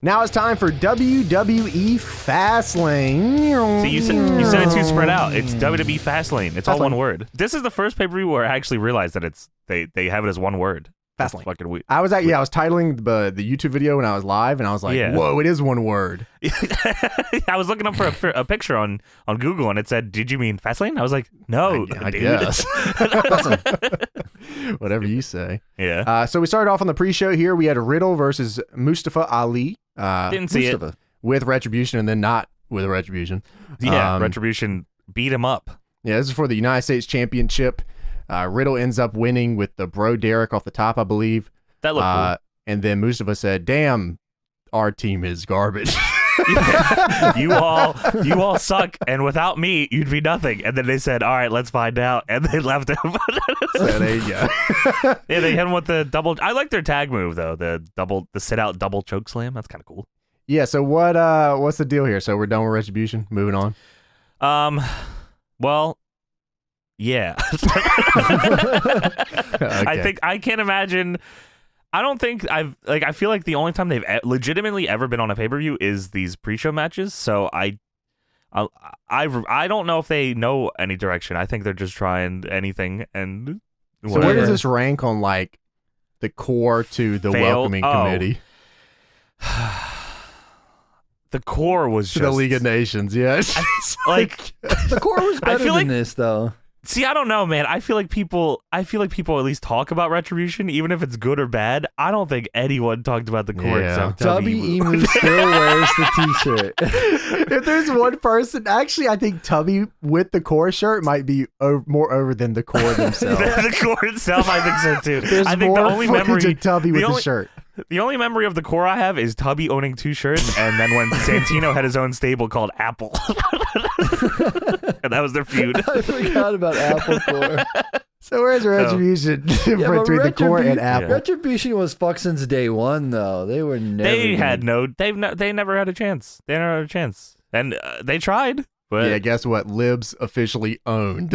Now it's time for WWE Fastlane. See, you said it too spread out. It's WWE Fastlane. It's all one word. This is the first pay-per-view where I actually realized that they have it as one word. Fastlane. Fucking weird. I was titling the YouTube video when I was live, and I was like, whoa, it is one word. I was looking up for a picture on Google, and it said, "Did you mean Fastlane?" I was like, "No, I dude." guess. Whatever you say. Yeah. So we started off on the pre-show here. We had Riddle versus Mustafa Ali. Didn't see Mustafa with Retribution, and then not with Retribution. Yeah, Retribution beat him up. Yeah, this is for the United States Championship. Riddle ends up winning with the Bro Derek off the top, I believe. That looked cool. And then Mustafa said, "Damn, our team is garbage." you all suck, and without me, you'd be nothing. And then they said, "All right, let's find out," and they left him. So there you go. Yeah, they hit him with the double. I like their tag move though, the sit out double choke slam. That's kind of cool. Yeah. So what's the deal here? So we're done with Retribution. Moving on. Well, yeah. Okay. I can't imagine. I don't think I feel like the only time they've legitimately ever been on a pay-per-view is these pre-show matches. So I don't know if they know any direction. I think they're just trying anything and whatever. So where does this rank on like the core to the welcoming committee? The core was just the League of Nations, yes. The core was better than this though. See, I don't know, man. I feel like people at least talk about Retribution, even if it's good or bad. I don't think anyone talked about the core. Yeah. Tubby Emu still wears the t-shirt. If there's one person, actually, I think Tubby with the core shirt might be more over than the core themselves. The core itself, I think so too. There's I think more the only footage memory of Tubby with the shirt. The only memory of the core I have is Tubby owning 2 shirts, and then when Santino had his own stable called Apple. And that was their feud. I forgot about Apple Core. So where's Retribution between the core and Apple? Retribution was fucked since day one, though. They were never. They never had a chance. They never had a chance, and they tried. But yeah, guess what? Libs officially owned.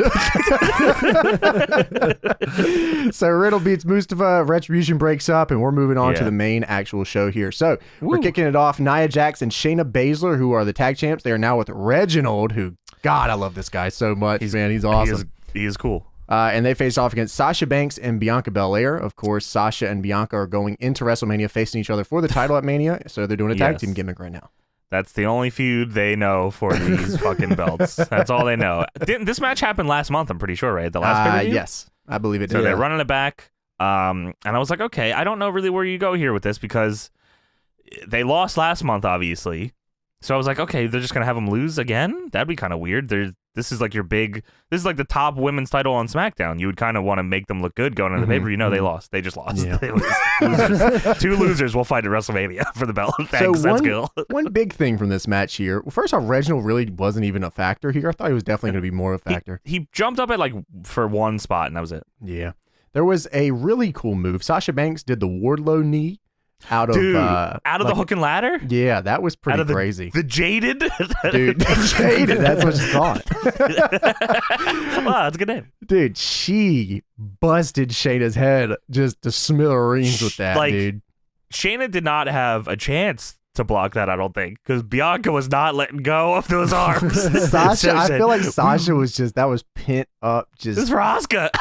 So Riddle beats Mustafa, Retribution breaks up, and we're moving on to the main actual show here. So we're kicking it off. Nia Jax and Shayna Baszler, who are the tag champs, they are now with Reginald, who, God, I love this guy so much. He's awesome. He is cool. And they face off against Sasha Banks and Bianca Belair. Of course, Sasha and Bianca are going into WrestleMania facing each other for the title at Mania, so they're doing a tag team gimmick right now. That's the only feud they know for these fucking belts. That's all they know. Didn't this match happen last month? I'm pretty sure, right? The last pay-per-view? Yes, I believe it did. So they're running it back. And I was like, okay, I don't know really where you go here with this because they lost last month, obviously. So I was like, okay, they're just gonna have them lose again? That'd be kind of weird. This is like the top women's title on SmackDown. You would kind of want to make them look good going into the pay-per-view. No, they lost. They just lost. Yeah. They losers. 2 losers will fight at WrestleMania for the belt. Thanks, that's cool. One big thing from this match here. Well, first off, Reginald really wasn't even a factor here. I thought he was definitely going to be more of a factor. He jumped up at for one spot, and that was it. Yeah. There was a really cool move. Sasha Banks did the Wardlow knee. Out of the hook and ladder? Yeah, that was pretty crazy. The jaded? Dude, jaded. That's what she's called. Wow, that's a good name. Dude, she busted Shayna's head just to smithereens with that, dude. Shayna did not have a chance to block that, I don't think, because Bianca was not letting go of those arms. Sasha, I feel like Sasha was that was pent up. Just this is for Asuka.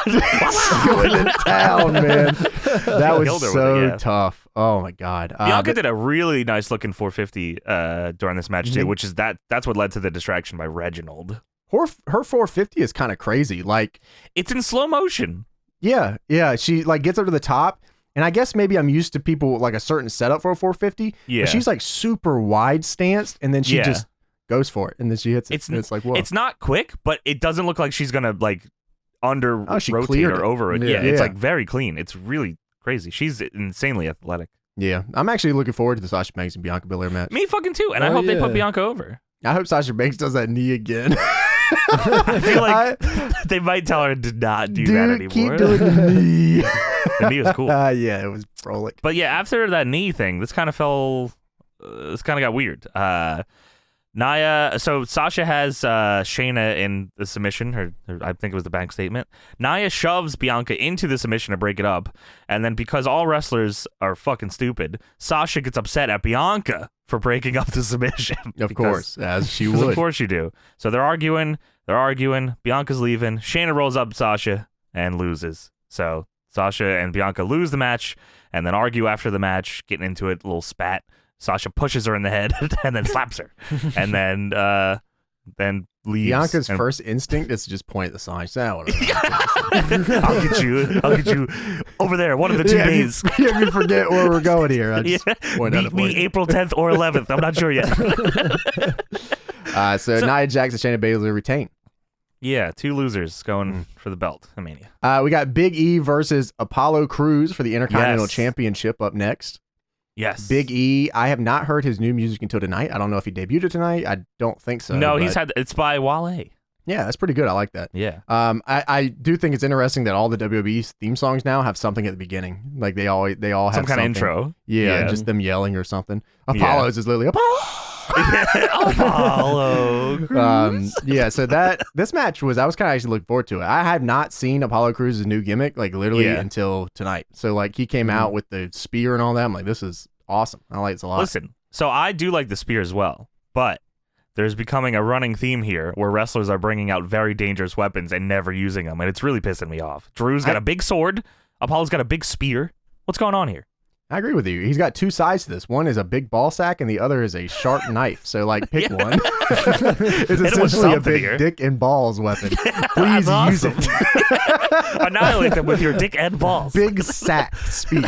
going to town, man. That was so tough. Oh my God. Bianca did a really nice looking 450 during this match too, which is that's what led to the distraction by Reginald. Her 450 is kind of crazy. Like, it's in slow motion. Yeah. She gets up to the top. And I guess maybe I'm used to people like a certain setup for a 450. Yeah. But she's like super wide stanced, and then she just goes for it, and then she hits it. It's like, whoa. It's not quick, but it doesn't look like she's gonna rotate or over it. Yeah, it's like very clean. It's really crazy. She's insanely athletic. Yeah, I'm actually looking forward to the Sasha Banks and Bianca Belair match. Me fucking too, and I hope they put Bianca over. I hope Sasha Banks does that knee again. I feel like they might tell her to not do that anymore. Keep doing the knee. The knee was cool. Yeah, it was prolic. But yeah, after that knee thing, this kind of got weird. Nia, so Sasha has Shayna in the submission, her I think it was the bank statement. Nia shoves Bianca into the submission to break it up, and then because all wrestlers are fucking stupid, Sasha gets upset at Bianca for breaking up the submission. Of course, as she would. Of course you do. So they're arguing, Bianca's leaving, Shayna rolls up Sasha and loses. So Sasha and Bianca lose the match, and then argue after the match, getting into it, a little spat. Sasha pushes her in the head and then slaps her, and then leaves. Bianca's first instinct is to just point at the sign. I'll get you over there. One of the 2 days. You forget where we're going here. Meet me April 10th or 11th. I'm not sure yet. So Nia Jax and Shayna Baszler retain. Yeah, 2 losers going for the belt. Mania. We got Big E versus Apollo Crews for the Intercontinental Championship up next. Yes. Big E, I have not heard his new music until tonight. I don't know if he debuted it tonight. I don't think so. No, it's by Wale. Yeah, that's pretty good. I like that. Yeah. I do think it's interesting that all the WWE theme songs now have something at the beginning. Like they all have some kind of intro. Yeah, just them yelling or something. Apollo's is literally Apollo. So this match I was kind of actually looking forward to it. I have not seen Apollo Crews' new gimmick until tonight. So like he came out with the spear and all that. I'm like, this is awesome. I like this a lot. Listen, so I do like the spear as well, but there's becoming a running theme here where wrestlers are bringing out very dangerous weapons and never using them, and it's really pissing me off. Drew's got a big sword. Apollo's got a big spear. What's going on here? I agree with you. He's got 2 sides to this. One is a big ball sack, and the other is a sharp knife. So, like, pick one. It's essentially a big dick and balls weapon. Please use it. Annihilate them with your dick and balls. Big sack spear.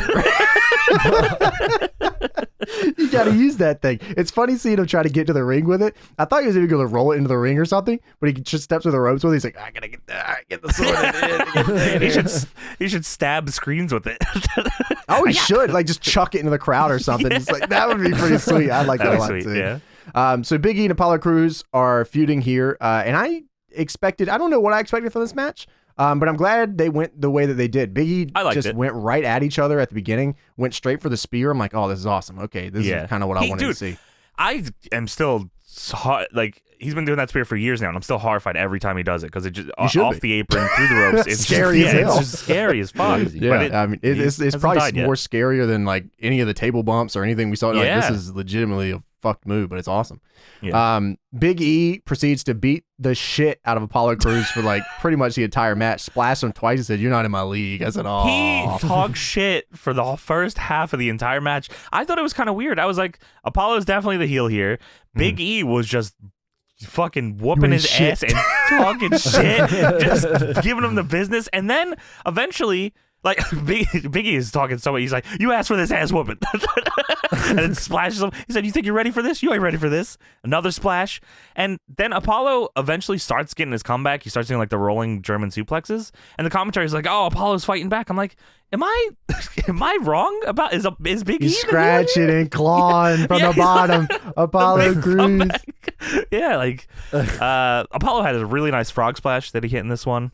You got to use that thing. It's funny seeing him try to get to the ring with it. I thought he was even going to roll it into the ring or something, but he just steps through the ropes with it. He's like, I got to get the sword. He should stab screens with it. Oh, he should. Like, just chuck it into the crowd or something. Just like that would be pretty sweet. I'd like that a lot too. Yeah. So Big E and Apollo Crews are feuding here, and I don't know what I expected from this match, but I'm glad they went the way that they did. Big E went right at each other at the beginning, went straight for the spear. I'm like, oh, this is awesome. Okay, this is kind of what I wanted to see. I am still like, he's been doing that spear for years now, and I'm still horrified every time he does it because it just off the apron through the ropes. It's scary as hell. It's just scary as fuck. Yeah, it's probably more scarier than like any of the table bumps or anything we saw. Like, this is legitimately a fucked move, but it's awesome. Yeah. Big E proceeds to beat the shit out of Apollo Crews for like pretty much the entire match. Splashed him twice and said, "You're not in my league." I said, "Oh." He talked shit for the first half of the entire match. I thought it was kind of weird. I was like, Apollo's definitely the heel here. Big E was just fucking whooping his ass and talking shit, just giving him the business, and then eventually, like, Biggie is talking so much. He's like, "You asked for this ass whooping," and then splashes him. He said, "You think you're ready for this? You ain't ready for this." Another splash, and then Apollo eventually starts getting his comeback. He starts doing like the rolling German suplexes, and the commentary is like, "Oh, Apollo's fighting back." I'm like, am I wrong about is Big E? He's scratching and clawing from the bottom. Apollo Crews. Yeah, like Apollo had a really nice frog splash that he hit in this one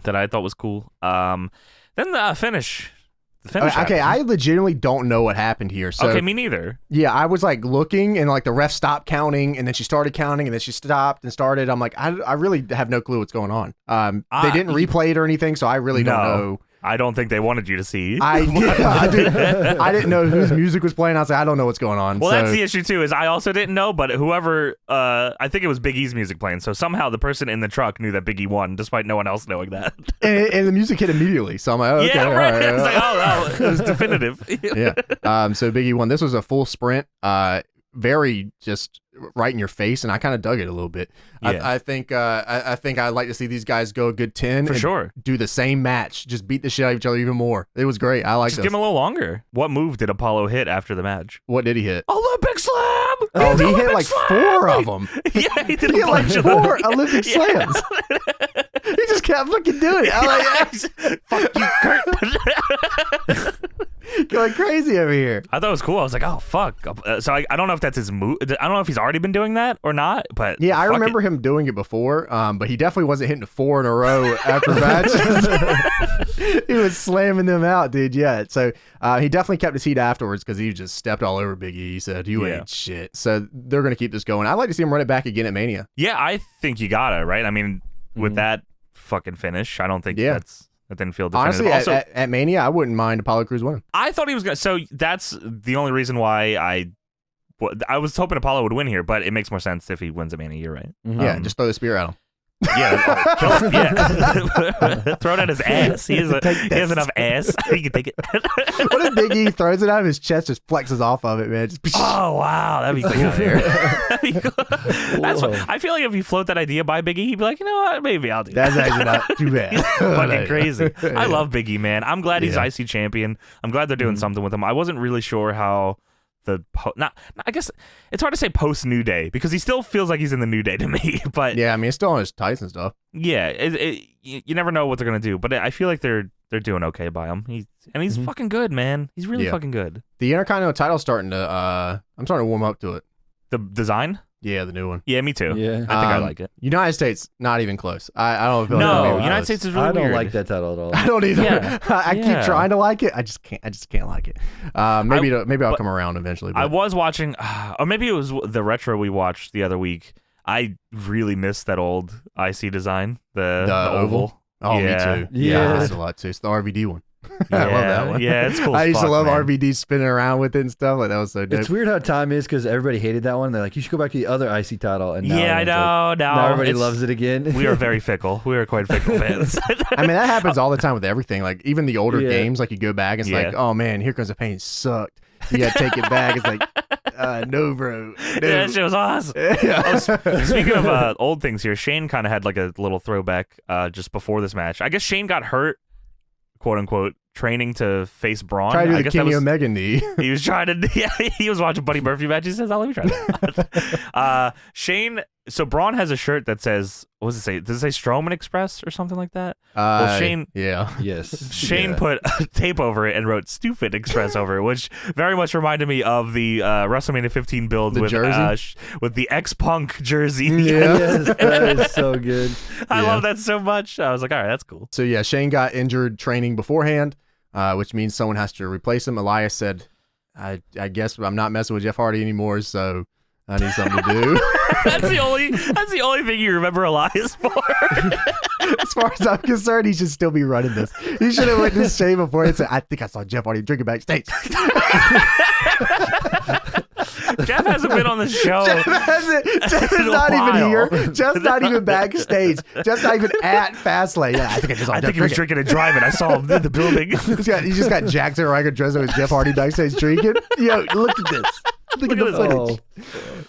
that I thought was cool. Then the finish. Okay, I legitimately don't know what happened here. So, okay, me neither. Yeah, I was like looking, and like the ref stopped counting, and then she started counting, and then she stopped and started. I'm like, I really have no clue what's going on. They didn't replay it or anything, so I really don't know. I don't think they wanted you to see. I didn't know whose music was playing. I was like, I don't know what's going on. Well, that's the issue too. Is I also didn't know, but whoever, I think it was Big E's music playing. So somehow the person in the truck knew that Big E won, despite no one else knowing that. and the music hit immediately. So I'm like, oh, okay, yeah, right. Right. It's like, oh, it was definitive. Yeah. So Big E won. This was a full sprint. Very just right in your face, and I kind of dug it a little bit. Yeah. I think I'd like to see these guys go a good 10 for sure. Do the same match, just beat the shit out of each other even more. It was great. I like this. Just give him a little longer. What move did Apollo hit after the match? What did he hit? Olympic slam. Oh, he hit like 4 of them. Yeah, he did like 4 Olympic slams. He just kept fucking doing it. I'm like, fuck you, Kurt. Going crazy over here. I thought it was cool. I was like, oh, fuck. So I don't know if that's his move. I don't know if he's already been doing that or not, but yeah, I remember him doing it before, but he definitely wasn't hitting 4 in a row after matches. He was slamming them out, dude. Yeah. So he definitely kept his heat afterwards because he just stepped all over Big E. He said, you ain't shit. So they're going to keep this going. I'd like to see him run it back again at Mania. Yeah, I think you gotta, right? I mean, with that fucking finish, I don't think that didn't feel definitive. Honestly, Also, at Mania, I wouldn't mind Apollo Crews winning. I thought he was going to. So that's the only reason why I was hoping Apollo would win here, but it makes more sense if he wins at Mania. You're right. Yeah, just throw the spear at him. Yeah, kill him. Yeah. Throw it at his ass. He has enough ass. He can take it. What if Big E throws it out of his chest, just flexes off of it, man? Just, oh wow, that'd be cool. That'd be cool. That's what, I feel like if you float that idea by Big E, he'd be like, you know what, maybe I'll do that. That's actually not too bad. He's fucking crazy. I love Big E, man. I'm glad he's IC champion. I'm glad they're doing something with him. I wasn't really sure how I guess it's hard to say post New Day because he still feels like he's in the New Day to me. But yeah, I mean, it's still on his tights and stuff. Yeah, you never know what they're gonna do, but I feel like they're doing okay by him. He's fucking good, man. He's really fucking good. The Intercontinental title's starting to. I'm starting to warm up to it. The design. Yeah, the new one. Yeah, me too. Yeah, I think I like it. United States, not even close. I don't feel like no. United States is really weird. I don't like that title at all. I don't either. Yeah. I keep trying to like it. I just can't like it. Maybe I'll come around eventually. But. I was watching, or maybe it was the retro we watched the other week. I really missed that old IC design, the oval. Oh, yeah. me too. Yeah, I missed a lot too. It's the RVD one. I love that one. Yeah, it's cool. I used to love man. RVD spinning around with it and stuff. Like that was so dope. It's weird how time is because everybody hated that one. They're like, you should go back to the other IC title. And now I know. Like, now everybody loves it again. We are very fickle. We are quite fickle fans. I mean, that happens all the time with everything. Like even the older games, like you go back, it's like, oh man, Here Comes the Pain sucked. You gotta take it back. It's like, no, bro. No. Yeah, that shit was awesome. Speaking of old things here, Shane kind of had like a little throwback just before this match. I guess Shane got hurt, quote unquote, training to face Braun. Try to do I the guess Kenny Omega knee. He was trying to. Yeah, he was watching Buddy Murphy match. He says, "Oh, let me try that." Shane. So Braun has a shirt that says, "What does it say? Does it say Strowman Express or something like that?" Well, Shane. Yeah. Yes. Shane put tape over it and wrote "Stupid Express" over it, which very much reminded me of the WrestleMania 15 build with the X-Punk jersey. Yes, that is so good. I love that so much. I was like, all right, that's cool. So yeah, Shane got injured training beforehand, which means someone has to replace him. Elias said, I guess I'm not messing with Jeff Hardy anymore, so I need something to do. That's the only thing you remember Elias for. As far as I'm concerned, he should still be running this. He should have witnessed Shane before and said, I think I saw Jeff Hardy drinking backstage. Jeff hasn't been on the show. Jeff is not even here. Jeff's not even backstage. Jeff's not even at Fastlane. Yeah, I think he was drinking and driving. I saw him in the building. He just got Jackson Ryder dressed up as Jeff Hardy backstage drinking. Yo, look at this. Look at the footage.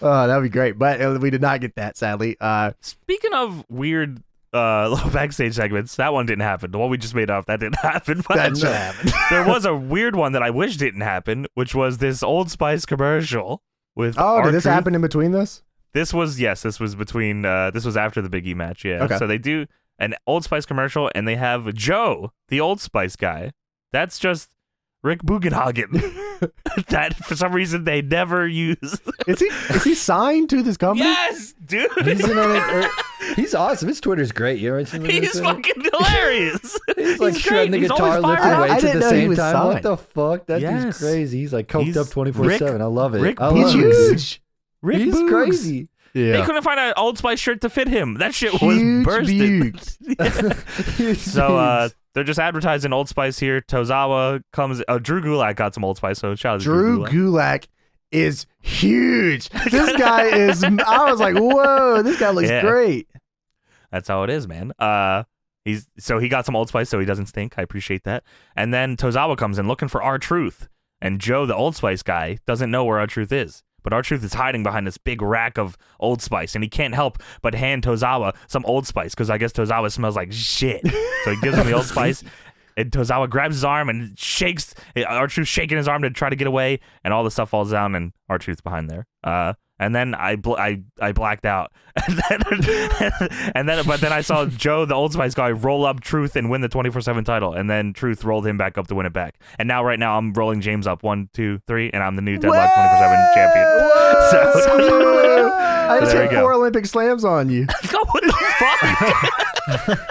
Oh, that would be great. But we did not get that, sadly. Speaking of weird little backstage segments, that one didn't happen. The one we just made up, that didn't happen. But that should happen. There was a weird one that I wish didn't happen, which was this Old Spice commercial with did this happen in between this? This was between this was after the Big E match, yeah. Okay. So they do an Old Spice commercial and they have Joe, the Old Spice guy. That's just Rick Bugenhagen. That for some reason they never use. Is he signed to this company? Yes, dude. He's awesome. His Twitter's great. You know, he's fucking hilarious. He's like shredding the guitar, lifting weights at the same time. Signed. What the fuck? That dude's crazy. He's like coked up 24/7. I love it. He's huge. He's crazy. Yeah. They couldn't find an Old Spice shirt to fit him. That shit was bursted. So they're just advertising Old Spice here. Tozawa comes. Drew Gulak got some Old Spice. So shout out to Drew Gulak is huge. This guy is. I was like, whoa, this guy looks great. That's how it is, man. He got some Old Spice so he doesn't stink. I appreciate that. And then Tozawa comes in looking for R-Truth, and Joe, the Old Spice guy, doesn't know where R-Truth is. But R-Truth is hiding behind this big rack of Old Spice, and he can't help but hand Tozawa some Old Spice because I guess Tozawa smells like shit. So he gives him the Old Spice, and Tozawa grabs his arm and shakes. R-Truth shaking his arm to try to get away, and all the stuff falls down, and R-Truth's behind there. And then I blacked out. But then I saw Joe, the Old Spice guy, roll up Truth and win the 24/7 title. And then Truth rolled him back up to win it back. And now right now I'm rolling James up 1, 2, 3, and I'm the new Deadlock 24/7 champion. So I just hit 4 Olympic slams on you. What the fuck?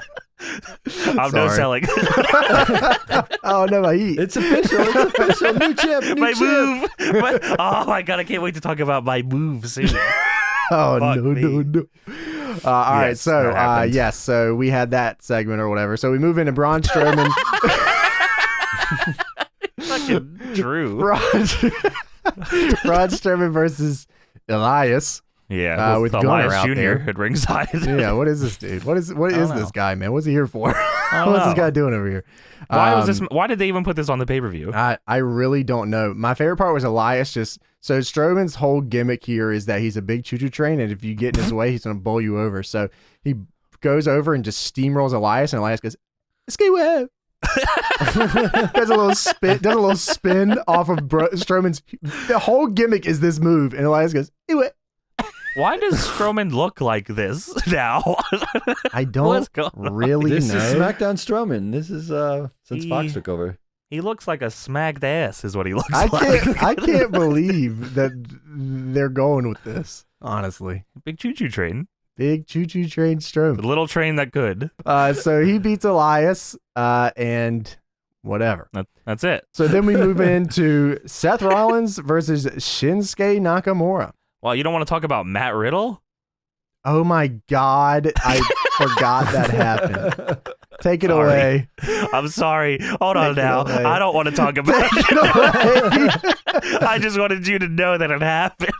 I'm no selling. Oh no, my heat. It's official. New champ. My move. Oh my god, I can't wait to talk about my move soon. Oh no. All right, so so we had that segment or whatever. So we move into Braun Strowman. Fucking Drew. Braun Strowman versus Elias. Yeah, with Elias Gunner out Jr. there at ringside. Yeah, what is this dude? What is this guy, man? What's he here for? What's this guy doing over here? Why did they even put this on the pay-per-view? I really don't know. My favorite part was Elias so Strowman's whole gimmick here is that he's a big choo-choo train, and if you get in his way, he's going to bowl you over. So he goes over and just steamrolls Elias, and Elias goes, "Ski web." does a little spin off of Strowman's. The whole gimmick is this move, and Elias goes, "Ew." Why does Strowman look like this now? I don't really know. This is SmackDown Strowman. This is since Fox took over. He looks like a smacked ass is what he looks like. I can't believe that they're going with this, honestly. Big choo-choo train. Big choo-choo train Strowman. The little train that could. So he beats Elias and whatever. That's it. So then we move into Seth Rollins versus Shinsuke Nakamura. Well, you don't want to talk about Matt Riddle? Oh my God. I forgot that happened. Take it away. I'm sorry. Hold on now. I don't want to talk about it. I just wanted you to know that it happened.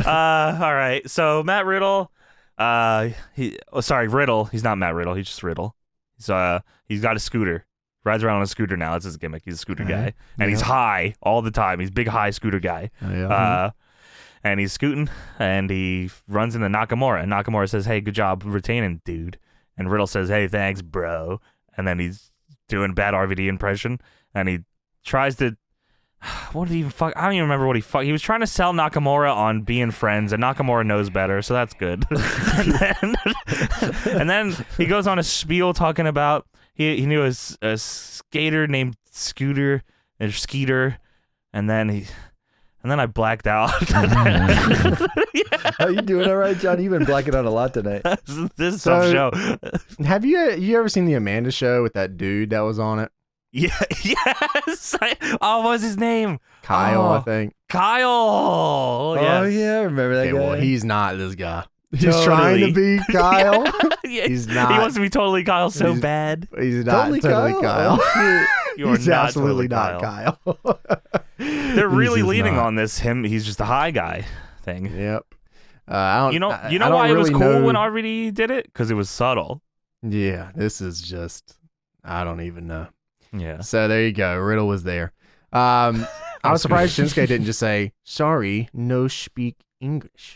All right. So Matt Riddle, Riddle. He's not Matt Riddle. He's just Riddle. He's got a scooter. Rides around on a scooter now. That's his gimmick. He's a scooter guy. And he's high all the time. He's a big high scooter guy. And he's scooting, and he runs into Nakamura. And Nakamura says, "Hey, good job retaining, dude." And Riddle says, "Hey, thanks, bro." And then he's doing bad RVD impression, and he tries to... What did he even fuck? I don't even remember what he fuck. He was trying to sell Nakamura on being friends, and Nakamura knows better, so that's good. and then he goes on a spiel talking about he knew a skater named Skeeter, and then I blacked out. Are you doing all right, John? You've been blacking out a lot tonight. This is a tough show. Have you ever seen the Amanda Show with that dude that was on it? Yeah, yes. What was his name? Kyle, I think. Kyle. Oh, yes. Yeah, I remember that guy. Well, he's not this guy. He's trying to be Kyle. Yeah. He's not. He wants to be totally Kyle so bad. He's not totally Kyle. He's absolutely not Kyle. They're really leaning on this he's just a high guy thing. Yep. You know why it was cool when RVD did it? Because it was subtle. Yeah, this is just, I don't even know. Yeah. So there you go. Riddle was there. I was surprised Shinsuke didn't just say, "Sorry, no speak English."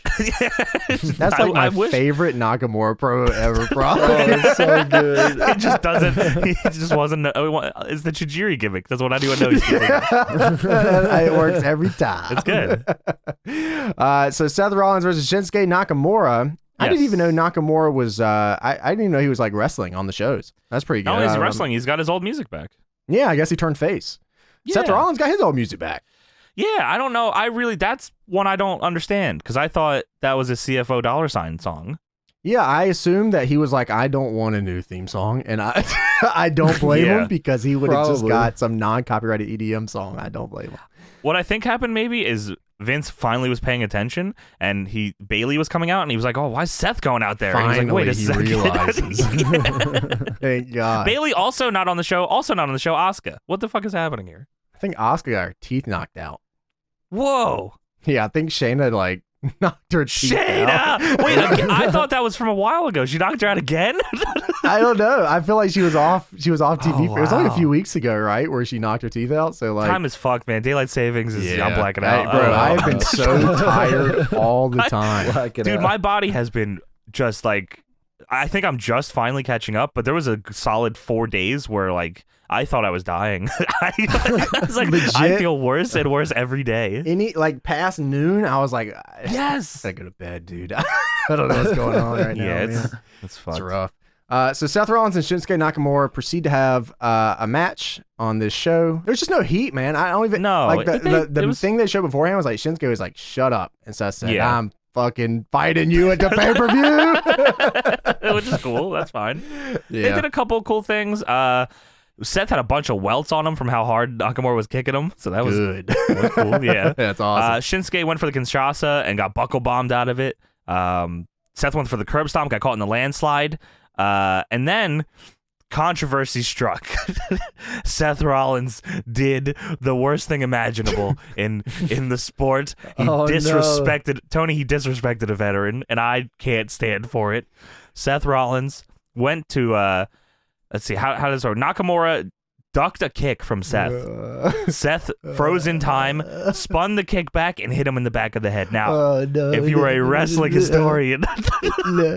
That's like my favorite Nakamura pro ever. It's so good. It just doesn't. He just wasn't. It's the Chijiri gimmick. That's what anyone knows. It works every time. It's good. So Seth Rollins versus Shinsuke Nakamura. Yes. I didn't even know Nakamura was. I didn't even know he was like wrestling on the shows. That's pretty good. No, he's wrestling. He's got his old music back. Yeah, I guess he turned face. Yeah. Seth Rollins got his old music back. Yeah, I don't know. That's one I don't understand because I thought that was a CFO $sign song. Yeah, I assumed that he was like, I don't want a new theme song, and I don't blame him because he would have just got some non-copyrighted EDM song. I don't blame him. What I think happened maybe is Vince finally was paying attention, and Bailey was coming out, and he was like, "Oh, why is Seth going out there?" Finally, and he's like, "Wait a second." Realizes. Thank God. Bailey also not on the show. Asuka. What the fuck is happening here? I think Asuka got her teeth knocked out. Whoa. Yeah, I think Shayna knocked her teeth out. Wait, I thought that was from a while ago. She knocked her out again? I don't know. I feel like she was off TV. It was only a few weeks ago, right, where she knocked her teeth out. So time is fucked, man. Daylight savings is I'm blacking out. Bro, I have been so tired all the time. Dude, my body has been just I think I'm just finally catching up, but there was a solid 4 days where I thought I was dying. I was like, Legit? I feel worse and worse every day. Past noon, I was like, yes, I gotta go to bed, dude. I don't know what's going on right now. Yeah, it's fucked. It's rough. So Seth Rollins and Shinsuke Nakamura proceed to have a match on this show. There's just no heat, man. I don't even know. Like the thing they showed beforehand was like Shinsuke was like, "Shut up," and Seth said, "I'm fucking fighting you at the pay-per-view," which is cool. That's fine. Yeah. They did a couple cool things. Seth had a bunch of welts on him from how hard Nakamura was kicking him, so that was good. That was cool. Yeah, that's awesome. Shinsuke went for the Kinshasa and got buckle bombed out of it. Seth went for the curb stomp, got caught in the landslide, and then controversy struck. Seth Rollins did the worst thing imaginable in the sport. He disrespected Tony. He disrespected a veteran, and I can't stand for it. Seth Rollins went to let's see how does it? Nakamura ducked a kick from Seth. Seth froze in time, spun the kick back, and hit him in the back of the head. Now, if you were a wrestling historian,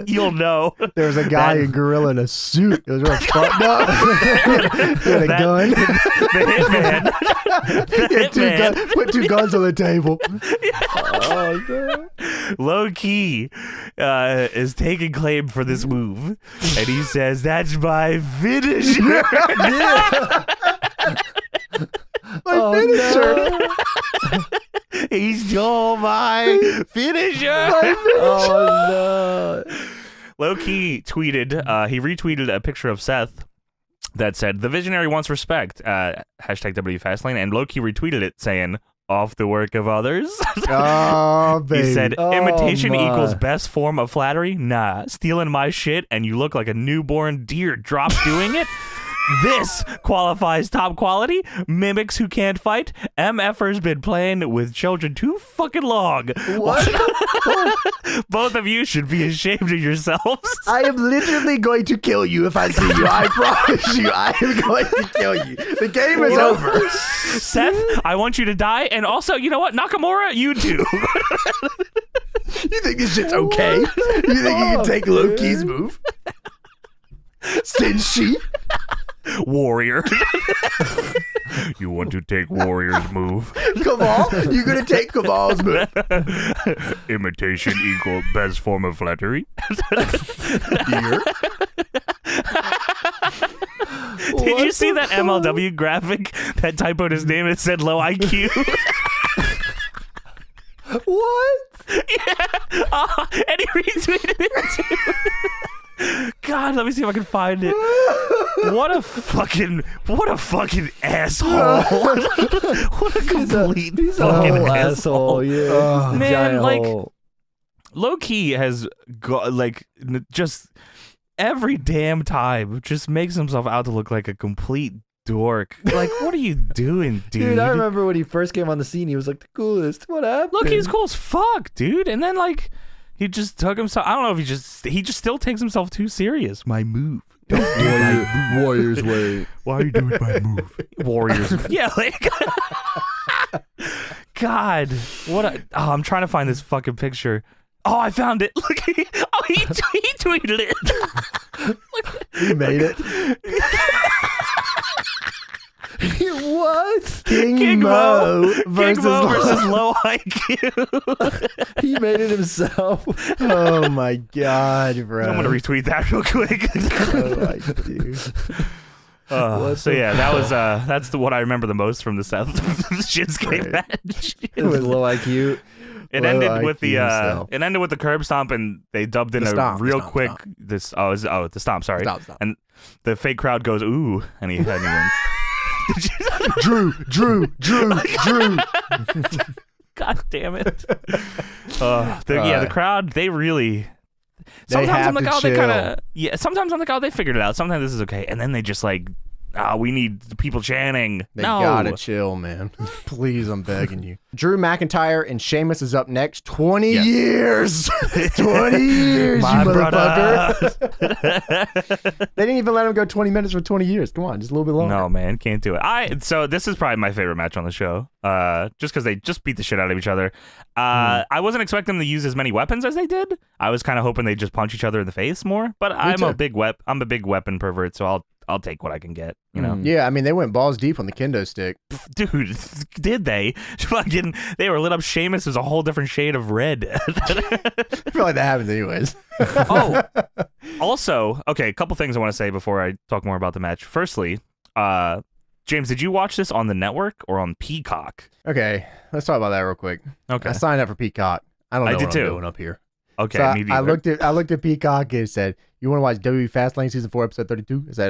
you'll know. There was a guy in gorilla in a suit. It was real fucked up. He had a gun. The hitman. Put two guns on the table. Oh, no. Low key is taking claim for this move, and he says, "That's my finisher." My finisher. No. He stole my finisher. Oh no. Low key tweeted. He retweeted a picture of Seth that said, "The visionary wants respect." Hashtag WWE Fastlane, and low key retweeted it saying, "Off the work of others." Oh, baby. He said, "Imitation equals best form of flattery? Nah, stealing my shit and you look like a newborn deer dropped doing it? This qualifies top quality. Mimics who can't fight. MFers been playing with children too fucking long. What? Both of you should be ashamed of yourselves." I am literally going to kill you if I see you. I promise you, I am going to kill you. The game is over. Seth, I want you to die. And also, you know what? Nakamura, you too. You think this shit's okay? You think you can take Loki's move? Senshi? Warrior. You want to take Warrior's move? Kamal? You gonna take Kamal's move? Imitation equal best form of flattery. Dear. Did you see that MLW graphic that typoed his name and said low IQ? What? Yeah. And he retweeted it too. God, let me see if I can find it. What a fucking asshole. What a complete fucking asshole. Yeah. Man, like, low-key has got, like, just every damn time just makes himself out to look like a complete dork. Like, what are you doing, dude? Dude, I remember when he first came on the scene, he was like the coolest. What happened? Look, he's cool as fuck, dude. And then, like, he just took himself. I don't know if he just still takes himself too serious. My move. Don't do my move. Warriors way. Why are you doing my move? Warriors. Yeah, like. God, I'm trying to find this fucking picture. Oh, I found it. Look, he tweeted it. He made it. What? King Mo versus low IQ. He made it himself. Oh my god, bro! I'm gonna retweet that real quick. So yeah, that's what I remember the most from the Seth Shinsuke match. It was low IQ. It ended with the curb stomp, and they dubbed in quick. The stomp. Sorry, stomp. And the fake crowd goes ooh, and he wins. Drew. God damn it. The crowd, they really. Sometimes I'm like, oh, they kind of. Yeah, sometimes I'm like, oh, they figured it out. Sometimes this is okay. And then they just like, we need the people chanting. They gotta chill, man. Please, I'm begging you. Drew McIntyre and Sheamus is up next. 20 years. 20 years, my you brother. motherfucker. They didn't even let him go 20 minutes for 20 years. Come on, just a little bit longer. No, man, can't do it. So this is probably my favorite match on the show. Just because they just beat the shit out of each other. I wasn't expecting them to use as many weapons as they did. I was kind of hoping they'd just punch each other in the face more. But I'm a big weapon pervert, so I'll take what I can get. You know? Yeah, I mean they went balls deep on the kendo stick, dude. Did they? Fucking, they were lit up. Sheamus was a whole different shade of red. I feel like that happens anyways. Oh, also, okay, a couple things I want to say before I talk more about the match. Firstly, James, did you watch this on the network or on Peacock? Okay, let's talk about that real quick. Okay, I signed up for Peacock. I don't know what I'm doing up here. Okay, so me neither. I looked at Peacock and it said, "You want to watch WWE Fastlane season 4 episode 32?" I said,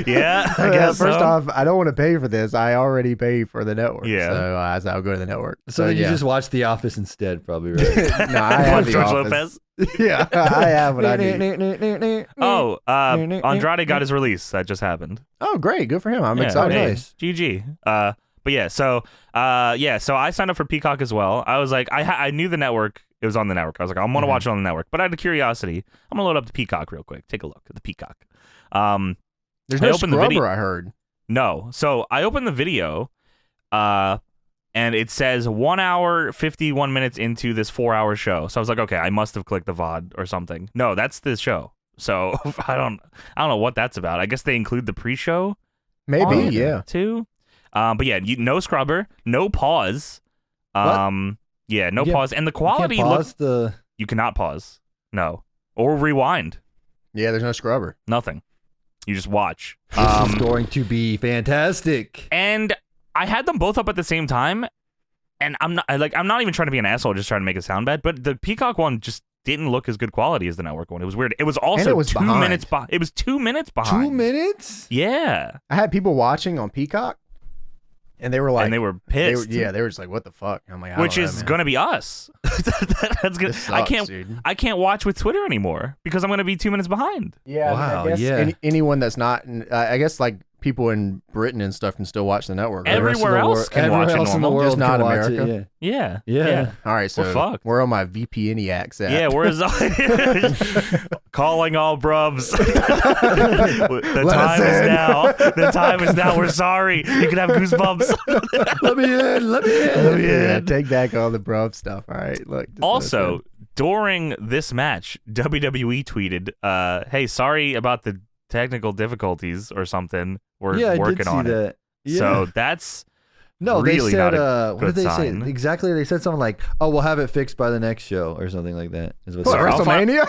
yeah. I guess first off, I don't want to pay for this. I already pay for the network. Yeah. So I said I'll go to the network. So you just watch The Office instead, probably, right? No, I have George Lopez. Yeah, I have what I need. Oh, Andrade got his release. That just happened. Oh, great. Good for him. I'm excited. Nice. GG. But yeah, so I signed up for Peacock as well. I was like, I knew the network. It was on the network. I was like, I'm gonna watch it on the network. But I had a curiosity. I'm gonna load up the Peacock real quick. Take a look at the Peacock. There's no scrubber, I heard. No. So I opened the video, and it says 1 hour 51 minutes into this 4-hour show. So I was like, okay, I must have clicked the VOD or something. No, that's the show. So I don't know what that's about. I guess they include the pre-show. Maybe, yeah. Too. But yeah, no scrubber, no pause. Yeah, no pause, and the quality you cannot pause, no, or rewind. Yeah, there's no scrubber. Nothing. You just watch. This is going to be fantastic. And I had them both up at the same time, and I'm not even trying to be an asshole, just trying to make it sound bad. But the Peacock one just didn't look as good quality as the network one. It was weird. It was also 2 minutes behind. It was 2 minutes behind. 2 minutes? Yeah. I had people watching on Peacock. And they were like, and they were pissed. They were just like, "What the fuck?" I'm like, which is gonna be us. That's gonna. Sucks, I can't watch with Twitter anymore because I'm gonna be 2 minutes behind. Yeah. Wow. I guess anyone that's not, I guess like people in Britain and stuff can still watch the network. Right? Everywhere else can watch it normal. In the world just not can America. Watch it, Yeah. All right, so we're on my VPNiacs app. Yeah, we're calling all brubs. The time is now. The time is now. We're sorry. You can have goosebumps. Let me in. Yeah, take back all the brub stuff. All right, look. Also, during this match, WWE tweeted, "Hey, sorry about the technical difficulties or something. We're working on it." Yeah. So that's really they said, not a what good did they sign. say? Exactly, they said something like, "Oh, we'll have it fixed by the next show" or something like that. Is what Wrestlemania?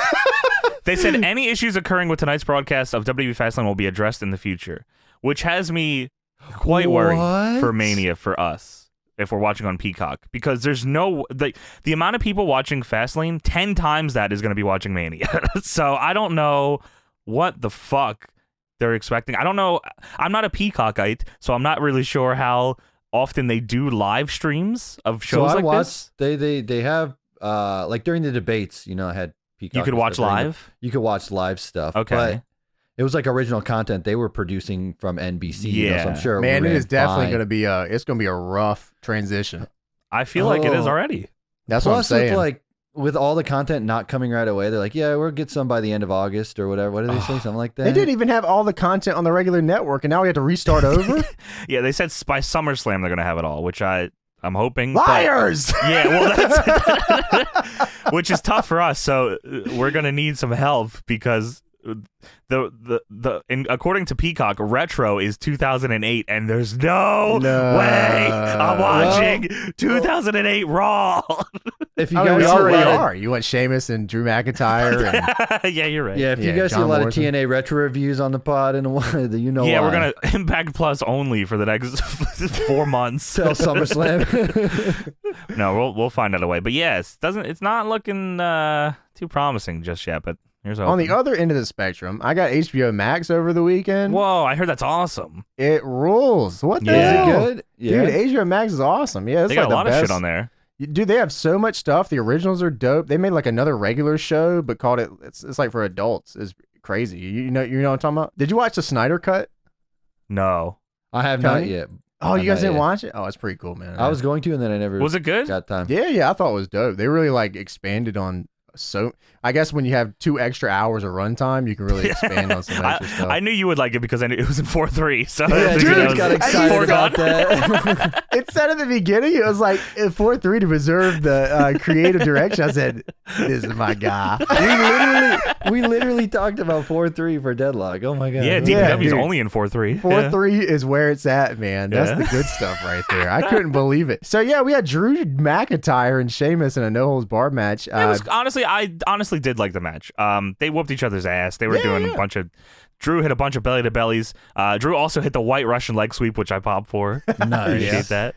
They said any issues occurring with tonight's broadcast of WWE Fastlane will be addressed in the future, which has me quite worried for Mania for us if we're watching on Peacock, because there's no the amount of people watching Fastlane, 10 times that is going to be watching Mania. So I don't know what the fuck they're expecting. I don't know. I'm not a Peacockite, so I'm not really sure how often they do live streams of shows so like watched, this. They have like during the debates, I had Peacock. You could watch live? You could watch live stuff. Okay. But it was like original content they were producing from NBC. Yeah. So I'm sure it is definitely going to be a rough transition. I feel like it is already. That's what I'm saying. With all the content not coming right away, they're like, yeah, we'll get some by the end of August or whatever. What did they say? Something like that? They didn't even have all the content on the regular network, and now we have to restart over? Yeah, they said by SummerSlam they're going to have it all, which I'm hoping. Liars! Yeah, well, that's which is tough for us, so we're going to need some help because according to Peacock, retro is 2008, and there's no way I'm watching 2008 Raw. If you guys we already are. You want Sheamus and Drew McIntyre? And yeah, you're right. Yeah, if you guys see a lot of TNA retro reviews on the pod, and yeah, we're gonna Impact Plus only for the next 4 months till SummerSlam. No, we'll find out a way. But yeah, it's not looking too promising just yet. But here's on the other end of the spectrum, I got HBO Max over the weekend. Whoa, I heard that's awesome. It rules. What the hell? Is it good? Yeah. Dude, HBO Max is awesome. Yeah, it's they got a lot of shit on there. Dude, they have so much stuff. The originals are dope. They made like another regular show, but called it. It's like for adults. It's crazy. You know what I'm talking about? Did you watch the Snyder Cut? No, I have not yet. Oh, you guys didn't watch it? Oh, it's pretty cool, man. I was going to, and then I never. Was it good? Got time. Yeah. I thought it was dope. They really like expanded on so I guess when you have 2 extra hours of runtime, you can really expand on some extra stuff. I knew you would like it because I knew it was in 4:3. So yeah, dude, got excited about that. It said at the beginning, it was like 4:3 to preserve the creative direction. I said, "This is my guy." We literally talked about 4:3 for Deadlock. Oh my god. Yeah, DPW's only in 4:3. 4:3 is where it's at, man. That's the good stuff right there. I couldn't believe it. So yeah, we had Drew McIntyre and Sheamus in a no holds barred match. I honestly did like the match. They whooped each other's ass. They were doing a bunch of. Drew hit a bunch of belly to bellies. Drew also hit the white Russian leg sweep, which I popped for. Nice. Appreciate that.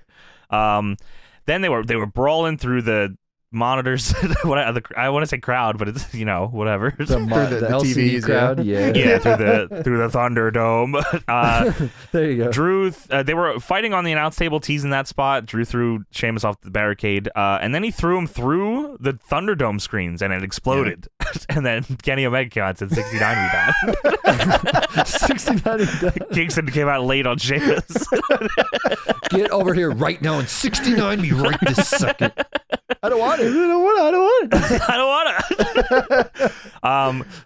Then they were brawling through the monitors. I want to say crowd, but it's whatever. The LCD crowd, yeah, through the Thunderdome. There you go. Drew, they were fighting on the announce table, teasing that spot. Drew threw Sheamus off the barricade, and then he threw him through the Thunderdome screens, and it exploded. Yeah. And then Kenny Omega came out and said 69 we done. 69 we done. Kingston came out late on Sheamus. Get over here right now and 69 me right this second. I don't want it.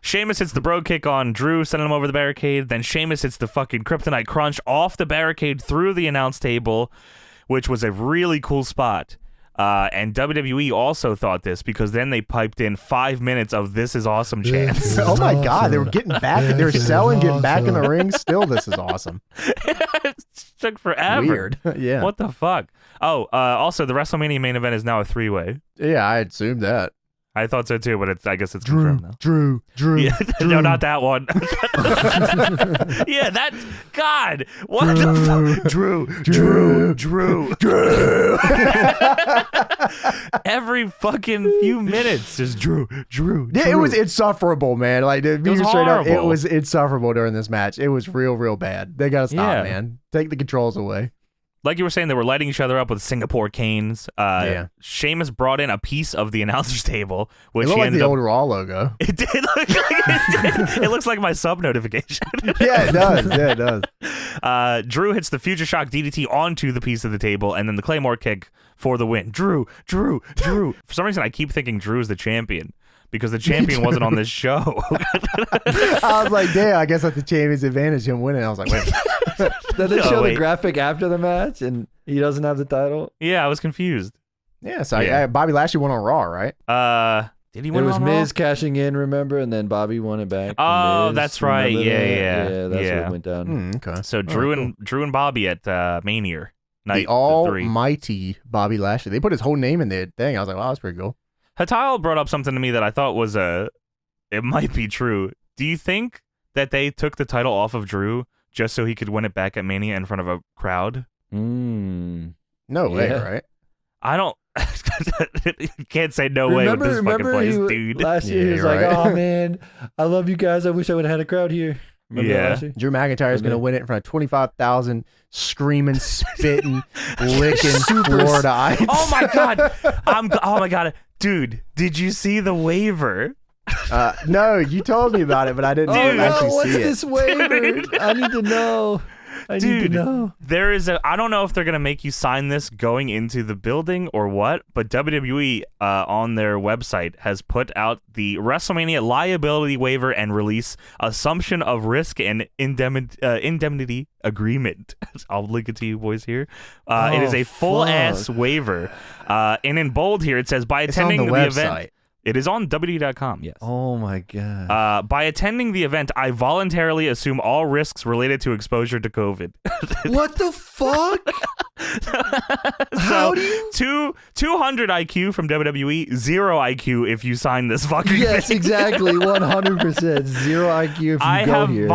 Sheamus hits the bro kick on Drew, sending him over the barricade. Then Sheamus hits the fucking Kryptonite Crunch off the barricade through the announce table, which was a really cool spot. And WWE also thought this because then they piped in 5 minutes of "This is awesome" chants. Oh my god, they were getting back. They were selling, getting back in the ring. Still, this is awesome. It took forever. Weird. Yeah. What the fuck? Oh, also the WrestleMania main event is now a 3-way. Yeah, I assumed that. I thought so too, but I guess it's confirmed now. Drew. Yeah, Drew. No, not that one. Yeah, that. God, what the fuck? Drew. Every fucking few minutes, just Drew. Yeah, it was insufferable, man. Like, to be straight up, it horrible. was insufferable during this match. It was real bad. They gotta stop, man. Take the controls away. Like you were saying, they were lighting each other up with Singapore canes. Sheamus brought in a piece of the announcer's table, which it looked he like ended the up. old Raw logo. It did look like it did. It looks like my sub notification. Yeah, it does. Yeah, it does. Drew hits the Future Shock DDT onto the piece of the table, and then the Claymore kick for the win. Drew. For some reason, I keep thinking Drew is the champion. Because the champion wasn't on this show. I was like, damn, I guess that's the champion's advantage, him winning. I was like, wait. Did they show the graphic after the match and he doesn't have the title? Yeah, I was confused. Yeah, so Bobby Lashley won on Raw, right? Did he win? It was on Miz Raw? cashing in, remember, and then Bobby won it back. Oh, Miz, that's right. Yeah, that's what it went down. Okay. So Drew and Bobby at Mania night. The almighty Bobby Lashley. They put his whole name in the thing. I was like, wow, that's pretty cool. Hatal brought up something to me that I thought was it might be true. Do you think that they took the title off of Drew just so he could win it back at Mania in front of a crowd? No way, right? I don't. You can't say no way with this fucking place, dude. Last year he was like, "Oh man, I love you guys. I wish I would have had a crowd here." Remember Drew McIntyre is going to win it in front of 25,000 screaming, spitting, licking Floridites. Oh my god! Oh my god, dude! Did you see the waiver? No, you told me about it, but I didn't actually see it. What's this waiver? I need to know. There is I don't know if they're going to make you sign this going into the building or what, but WWE on their website has put out the WrestleMania liability waiver and release assumption of risk and indemnity agreement. I'll link it to you boys here. It is a full-ass waiver. And in bold here, it says, by attending the event... It is on WWE.com, yes. Oh my god. By attending the event, I voluntarily assume all risks related to exposure to COVID. What the fuck? How do you? 200 IQ from WWE, 0 IQ if you sign this fucking Yes, thing. exactly. 100%. 0 IQ if you go here.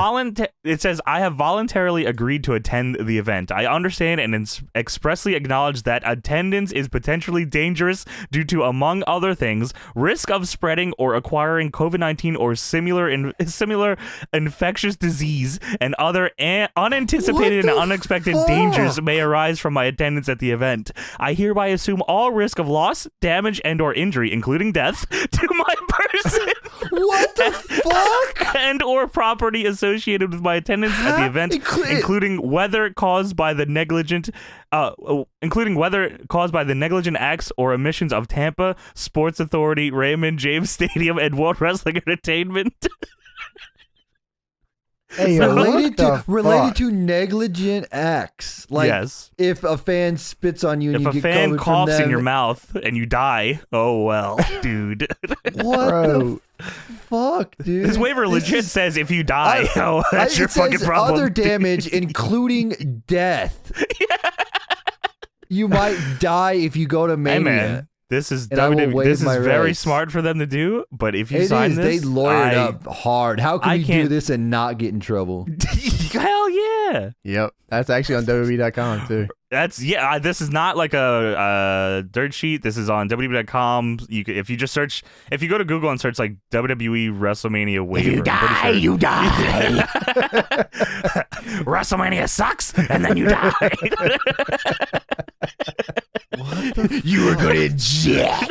It says, I have voluntarily agreed to attend the event. I understand and expressly acknowledge that attendance is potentially dangerous due to, among other things, risk of spreading or acquiring COVID-19 or similar infectious disease and other unanticipated and unexpected dangers may arise from my attendance at the event. I hereby assume all risk of loss, damage, and or injury, including death, to my person. What the fuck? And or property associated with my attendance at the event, including whether caused by the negligent acts or omissions of Tampa Sports Authority, Raymond James Stadium, and World Wrestling Entertainment. Hey, related to negligent acts, like yes. If a fan spits on you, and if you a get fan coughs from them, in your mouth and you die, oh well, dude. What the fuck, dude? This waiver legit says if you die, that's your fucking problem. Other damage, including death. Yeah. You might die if you go to Mania. Hey man, this is WWE. This is very smart for them to do. But if you sign this, they lawyered up hard. How can you do this and not get in trouble? Hell yeah. Yep, that's actually on WWE.com too. This is not like a dirt sheet. This is on WWE.com. If you go to Google and search like WWE Wrestlemania waiver, you die. WrestleMania sucks, and then you die. You were going to inject.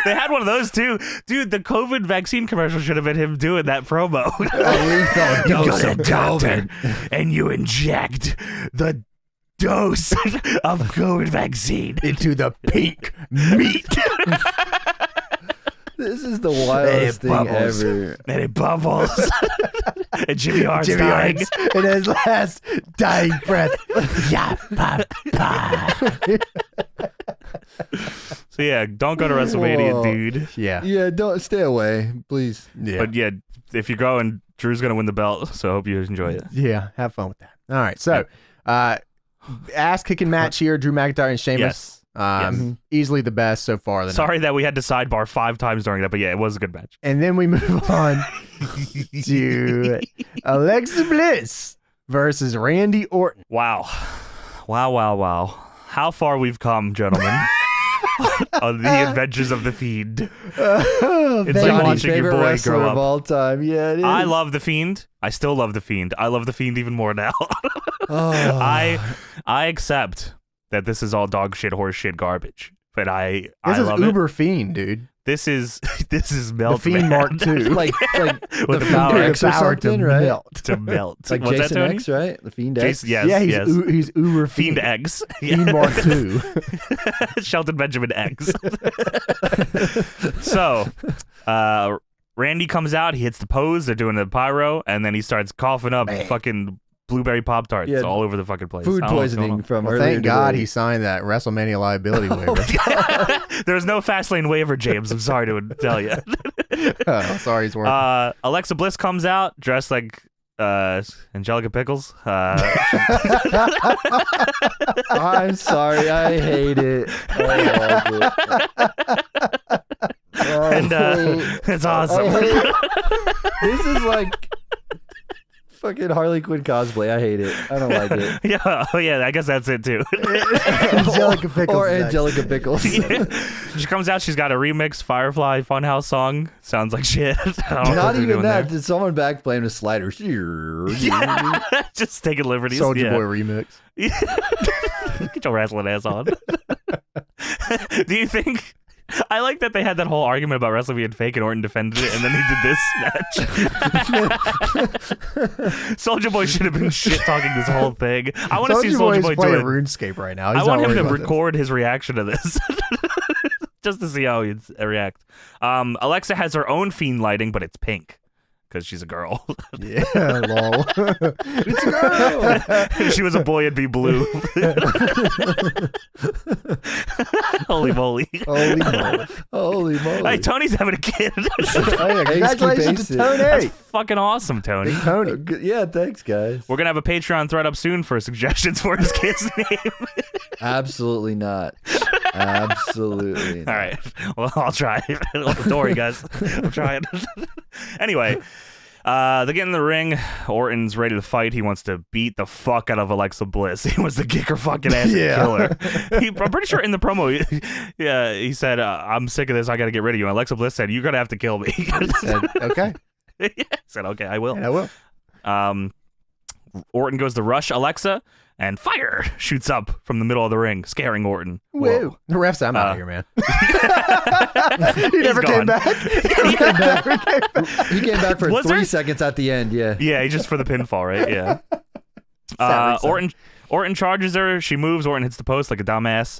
They had one of those too. Dude, the COVID vaccine commercial should have been him doing that promo. You go to the doctor and you inject the dose of COVID vaccine into the pink meat. This is the wildest thing ever. And it bubbles. And Jimmy Hart's dying. In his last dying breath. Yeah, So yeah, don't go to WrestleMania, dude. Yeah, don't stay away, please. Yeah. But yeah, if you go, and Drew's gonna win the belt, so I hope you enjoy it. Yeah, have fun with that. All right, so ass kicking match here: Drew McIntyre and Sheamus. Yes. Easily the best so far. Sorry that we had to sidebar 5 times during that, but yeah, it was a good match. And then we move on to Alexa Bliss versus Randy Orton. Wow. How far we've come, gentlemen. On the adventures of the Fiend. It's like watching your boy grow up. Of all time. Yeah, it is. I love the Fiend. I still love the Fiend. I love the Fiend even more now. I accept that this is all dog shit, horse shit, garbage. But I love it. Uber Fiend, dude. This is melt. The Fiend Mark II. like with the the power X or something, to right? melt. To melt. Like What's Jason that, Tony? X, right? The Fiend X. Yes, yeah, yes. He's Uber Fiend Eggs. Fiend Mark II. Shelton Benjamin Eggs. So, Randy comes out. He hits the pose. They're doing the pyro, and then he starts coughing up fucking blueberry Pop-Tarts all over the fucking place. Food poisoning from earlier thank God today. he signed that WrestleMania liability waiver. There's no Fastlane waiver, James. I'm sorry to tell you. Sorry, he's working. Alexa Bliss comes out dressed like Angelica Pickles. I'm sorry. I hate it. And it's awesome. This is like fucking Harley Quinn cosplay. I hate it. I don't like it. Yeah, I guess that's it too. Angelica Pickles. Or Angelica Pickles. Yeah. She comes out. She's got a remix Firefly Funhouse song. Sounds like shit. Not even that. Did someone back playing a slider? Yeah. Just taking liberties. Soulja Boy remix. Get your wrestling ass on. Do you think? I like that they had that whole argument about wrestling being fake and Orton defended it, and then he did this match. Soulja Boy should have been shit talking this whole thing. I want to see Soulja Boy do it. RuneScape right now. I want him to record his reaction to this. Just to see how he'd react. Alexa has her own Fiend lighting, but it's pink. Because she's a girl. Yeah, lol. It's a girl. If she was a boy, it'd be blue. Holy moly. Holy moly. Hey, Tony's having a kid. Congratulations to Tony. That's fucking awesome, Tony. Yeah, thanks, guys. We're going to have a Patreon thread up soon for suggestions for his kid's name. Absolutely not. Absolutely not. All right. Well, I'll try. Don't worry, guys. I'm trying. Anyway, they get in the ring. Orton's ready to fight. He wants to beat the fuck out of Alexa Bliss. He wants to kick her fucking ass and kill her. I'm pretty sure in the promo, he said, I'm sick of this. I got to get rid of you. And Alexa Bliss said, you're going to have to kill me. He said, okay. He said, okay, I will. Yeah, I will. Orton goes to rush Alexa, and fire shoots up from the middle of the ring, scaring Orton. Whoa. The ref said, I'm out of here, man. He never came back. He came back for 3 seconds at the end, yeah. Yeah, he just for the pinfall, right? Yeah. Orton charges her. She moves. Orton hits the post like a dumbass.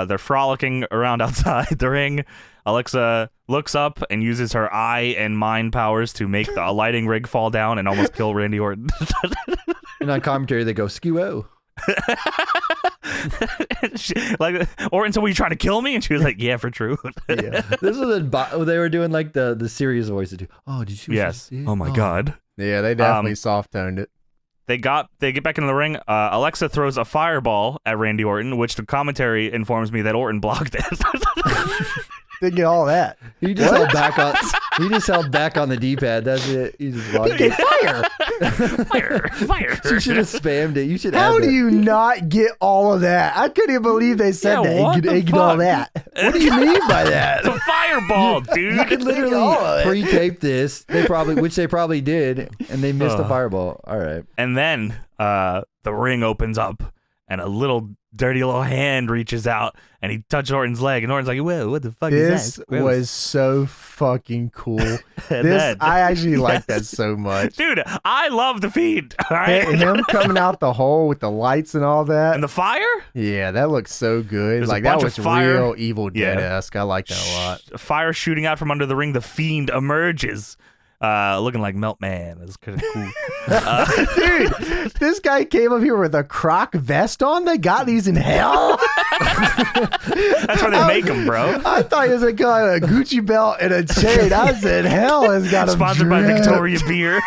They're frolicking around outside the ring. Alexa looks up and uses her eye and mind powers to make the lighting rig fall down and almost kill Randy Orton. And on commentary, they go, skew-o. Like, Orton said, were you trying to kill me? And she was like, yeah, for true. Yeah. This was they were doing like the serious voices too. Oh, did you? Yes. Oh my God. Yeah, they definitely soft toned it. They get back into the ring. Alexa throws a fireball at Randy Orton, which the commentary informs me that Orton blocked it. Didn't get all that. He just held back on. He just held back on the D-pad. That's it. He just blocked it. Fire! You should have spammed it. You should. How do you not get all of that? I couldn't even believe they said that. They get all that. What do you mean by that? It's a fireball, dude. You could literally pre-tape this. They probably did, and they missed the fireball. All right. And then the ring opens up, and a little dirty little hand reaches out, and he touched Orton's leg, and Orton's like, whoa, what the fuck is that? This was so fucking cool. I actually like that so much. Dude, I love the Fiend. All right? Him coming out the hole with the lights and all that. And the fire? Yeah, that looks so good. There's like, that was real Evil Dead-esque. I like that a lot. Fire shooting out from under the ring. The Fiend emerges. Looking like Meltman. It's kind of cool. Dude, this guy came up here with a croc vest on. They got these in hell. That's where they make them, bro. I thought he was a guy with a Gucci belt and a chain. I said, hell has got him sponsored by Victoria Beer.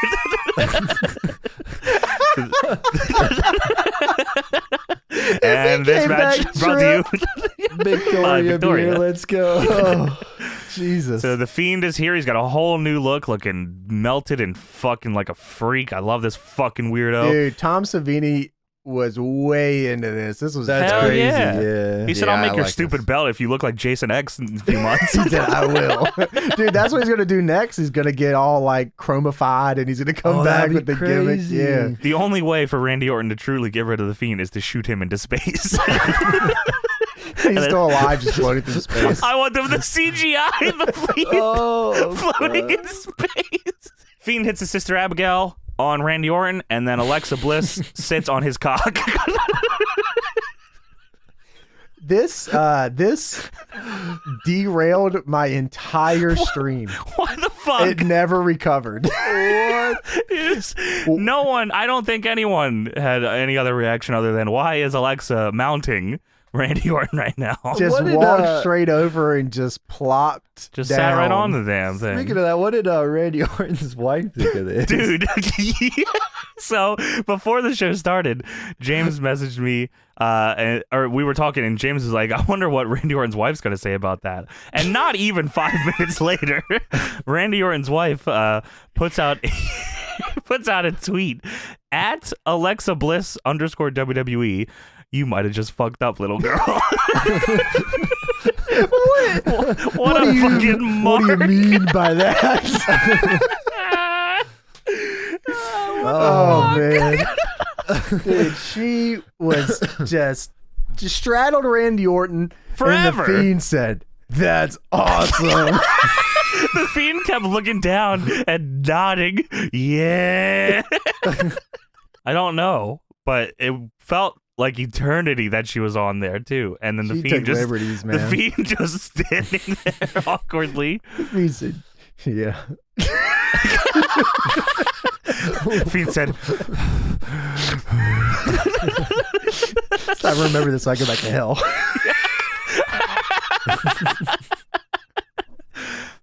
And this match brought to you Victoria Beer. Let's go. Oh, Jesus. So the Fiend is here. He's got a whole new look, looking melted and fucking like a freak. I love this fucking weirdo. Dude, Tom Savini was way into this. That's crazy. Yeah. He said, I'll make your stupid belt if you look like Jason X in a few months. He said, I will. Dude, that's what he's going to do next. He's going to get all like chromified and he's going to come back with the gimmick. Yeah. The only way for Randy Orton to truly get rid of the Fiend is to shoot him into space. He's still alive, just floating through space. I want them to CGI the Fiend floating in space. Fiend hits his sister Abigail on Randy Orton, and then Alexa Bliss sits on his cock. This derailed my entire stream. What the fuck? It never recovered. What? No one, I don't think anyone had any other reaction other than, why is Alexa mounting Randy Orton right now? Just walked straight over and just plopped Just down. sat right on the damn thing. Speaking of that, what did Randy Orton's wife think of this? Dude, so before the show started, James messaged me, or we were talking, and James was like, I wonder what Randy Orton's wife's going to say about that. And not even 5 minutes later, Randy Orton's wife puts out a tweet at Alexa Bliss _WWE. You might have just fucked up, little girl. What a fucking mark. What do you mean by that? Oh, man. Dude, she was just straddled Randy Orton. Forever. And the Fiend said, that's awesome. The Fiend kept looking down and nodding. Yeah. I don't know, but it felt like eternity that she was on there too, and then the Fiend just standing there awkwardly. The Fiend said, "Yeah." Fiend said, "I remember this. So I go back to hell."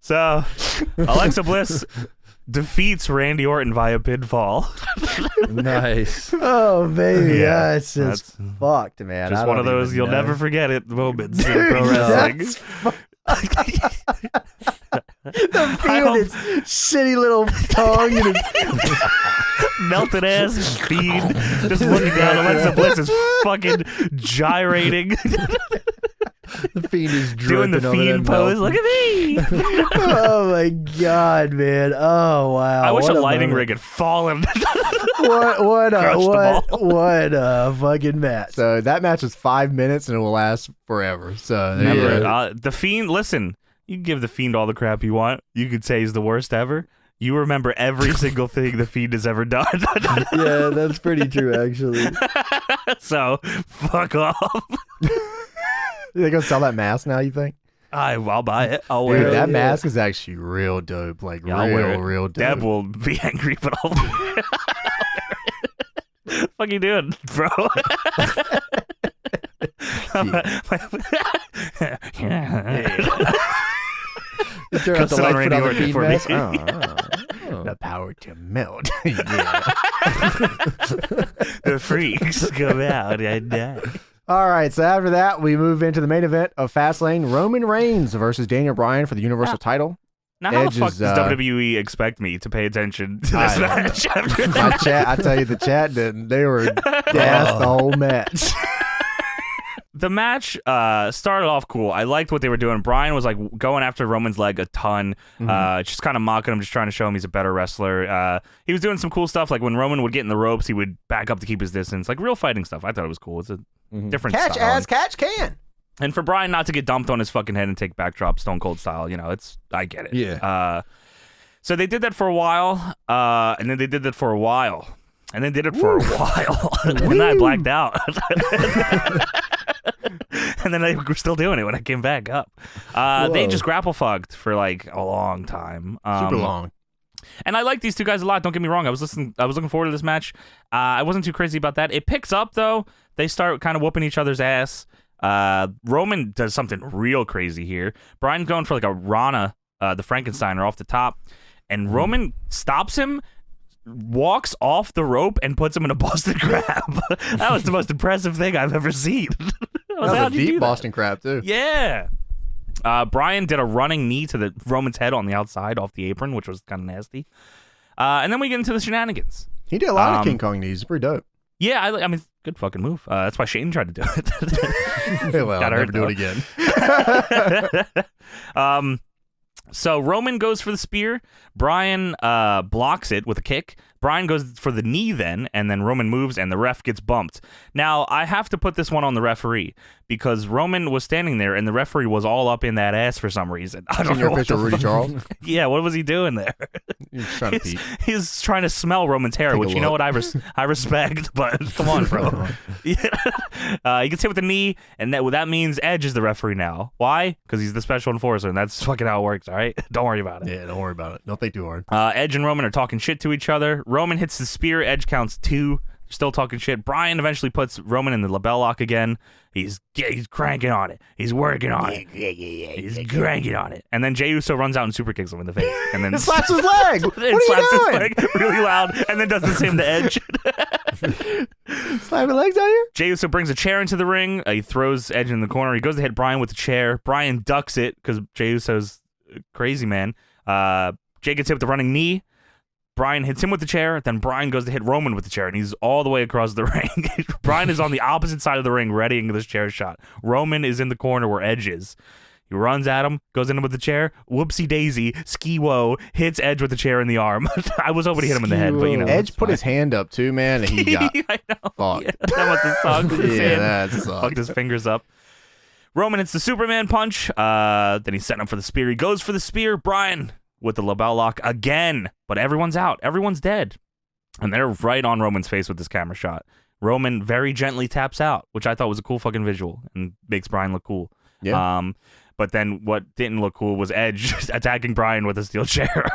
So, Alexa Bliss defeats Randy Orton via pinfall. Nice. Oh, baby. Yeah, it's just fucked, man. Just one of those you'll never forget it moments in pro wrestling. The Fiend, its shitty little tongue and his melted ass Fiend just looking down. Alexa Bliss is fucking gyrating. The Fiend is doing the Fiend pose. Look at me. Oh my God, man. Oh wow. I wish a lighting rig had fallen. What a fucking match. So that match is 5 minutes and it will last forever. So the Fiend, listen, you can give the Fiend all the crap you want. You could say he's the worst ever. You remember every single thing the Fiend has ever done. Yeah, that's pretty true, actually. So, fuck off. They gonna sell that mask now, you think? I'll buy it. I'll wear it. That mask is actually real dope. Like, real dope. Deb will be angry, but I'll wear it. What the fuck you doing, bro? Turn out the light, put on the Fiend mask. The power to melt. The freaks come out and die. All right, so after that, we move into the main event of Fastlane. Roman Reigns versus Daniel Bryan for the Universal title. Now, how the fuck does WWE expect me to pay attention to this match? My chat, I tell you, the chat didn't. They were gassed the whole match. The match started off cool. I liked what they were doing. Bryan was like going after Roman's leg a ton, just kind of mocking him, just trying to show him he's a better wrestler. He was doing some cool stuff, like when Roman would get in the ropes, he would back up to keep his distance, like real fighting stuff. I thought it was cool. It's a different catch style. as catch can. And for Bryan not to get dumped on his fucking head and take backdrop Stone Cold style, I get it. Yeah. So they did that for a while, and then they did that for a while, and then did it for a while, and then I blacked out. And then they were still doing it when I came back up. They just grapple fucked for like a long time. Super long. And I like these two guys a lot. Don't get me wrong. I was looking forward to this match. I wasn't too crazy about that. It picks up though. They start kind of whooping each other's ass. Roman does something real crazy here. Bryan's going for like a Rana, the Frankensteiner off the top, and Roman stops him, walks off the rope, and puts him in a Boston Crab. That was the most impressive thing I've ever seen. That was a deep Boston Crab too. Yeah. Bryan did a running knee to the Roman's head on the outside off the apron, which was kind of nasty. And then we get into the shenanigans. He did a lot of King Kong knees. Pretty dope. Yeah, I mean, good fucking move. That's why Shane tried to do it. Well, I'll never do it again. So Roman goes for the spear. Bryan blocks it with a kick. Bryan goes for the knee then, and then Roman moves, and the ref gets bumped. Now, I have to put this one on the referee, because Roman was standing there, and the referee was all up in that ass for some reason. I don't know. Official Rudy Charles? Yeah, what was he doing there? He's trying to smell Roman's hair, which, you know what, I respect, but come on, bro. He gets hit with the knee, and that means Edge is the referee now. Why? Because he's the special enforcer, and that's fucking how it works, all right? Don't worry about it. Yeah, don't worry about it. Don't think too hard. Edge and Roman are talking shit to each other. Roman hits the spear. Edge counts 2. Still talking shit. Bryan eventually puts Roman in the label lock again. He's cranking on it. He's working on it. He's cranking on it. And then Jey Uso runs out and super kicks him in the face. And then slaps his leg. What are you slaps doing? his leg really loud. And then does the same to Edge. Slapping legs out here? Jey Uso brings a chair into the ring. He throws Edge in the corner. He goes to hit Bryan with the chair. Bryan ducks it because Jey Uso's crazy, man. Jey gets hit with the running knee. Bryan hits him with the chair, then Bryan goes to hit Roman with the chair, and he's all the way across the ring. Bryan is on the opposite side of the ring, readying this chair shot. Roman is in the corner where Edge is. He runs at him, goes in him with the chair, whoopsie daisy, ski-wo, hits Edge with the chair in the arm. I was hoping to hit him in the head, but Edge put his hand up too, man, and he got I know. fucked. Yeah, that was the song. That sucked. Fucked his fingers up. Roman hits the Superman punch. Then he's setting up for the spear. He goes for the spear. Bryan with the label lock again, but everyone's out. Everyone's dead. And they're right on Roman's face with this camera shot. Roman very gently taps out, which I thought was a cool fucking visual and makes Bryan look cool. Yeah. But then what didn't look cool was Edge attacking Bryan with a steel chair.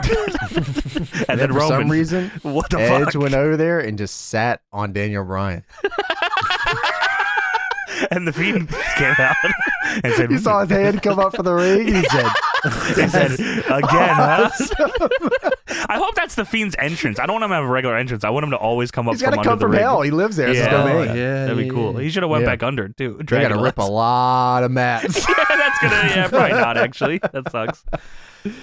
And then Roman, for some reason, what the Edge fuck? went over there and just sat on Daniel Bryan. And the Fiend came out and said, "You saw his hand come up for the ring." He said, "Again, huh?" I hope that's the Fiend's entrance. I don't want him to have a regular entrance. I want him to always come up. He's got to come from ring. hell. He lives there. Yeah, that'd be cool. He should have went back under too. They got to rip a lot of mats. Yeah, probably not actually. That sucks.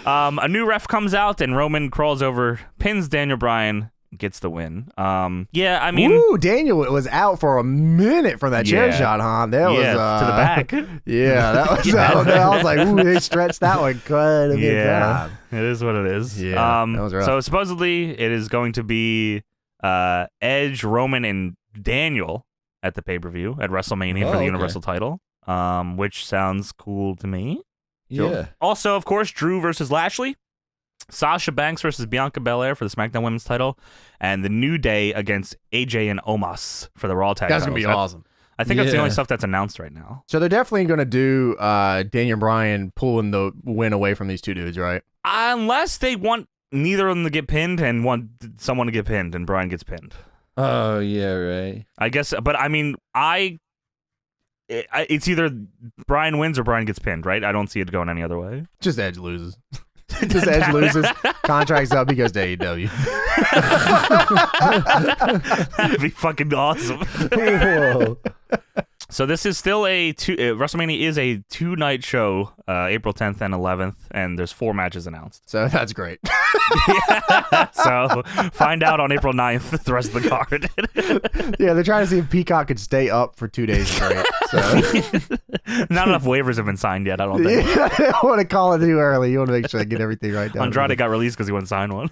A new ref comes out and Roman crawls over, pins Daniel Bryan, gets the win. Yeah, I mean, ooh, Daniel was out for a minute from that chair shot, huh? That was to the back. Yeah, that was. I was like, ooh, they stretched that one quite a bit. Yeah, it is what it is. Yeah, that was rough. So supposedly it is going to be Edge, Roman, and Daniel at the pay-per-view at WrestleMania for the Universal title, which sounds cool to me. Yeah. Also, of course, Drew versus Lashley. Sasha Banks versus Bianca Belair for the SmackDown Women's title, and the New Day against AJ and Omos for the Raw tag titles. That's going to be awesome. I think that's the only stuff that's announced right now. So they're definitely going to do Daniel Bryan pulling the win away from these two dudes, right? Unless they want neither of them to get pinned and want someone to get pinned and Bryan gets pinned. Oh, yeah, right. I guess, but I mean, it's either Bryan wins or Bryan gets pinned, right? I don't see it going any other way. Just Edge loses. Just Edge loses, contract's up, he goes to AEW. That'd be fucking awesome. Whoa. So this is still WrestleMania is a 2-night show, April 10th and 11th, and there's 4 matches announced. So that's great. So find out on April 9th the rest of the card. Yeah, they're trying to see if Peacock could stay up for 2 days straight. So. Not enough waivers have been signed yet, I don't think. Yeah, I don't want to call it too early. You want to make sure I get everything right down. Andrade got released because he wouldn't sign one.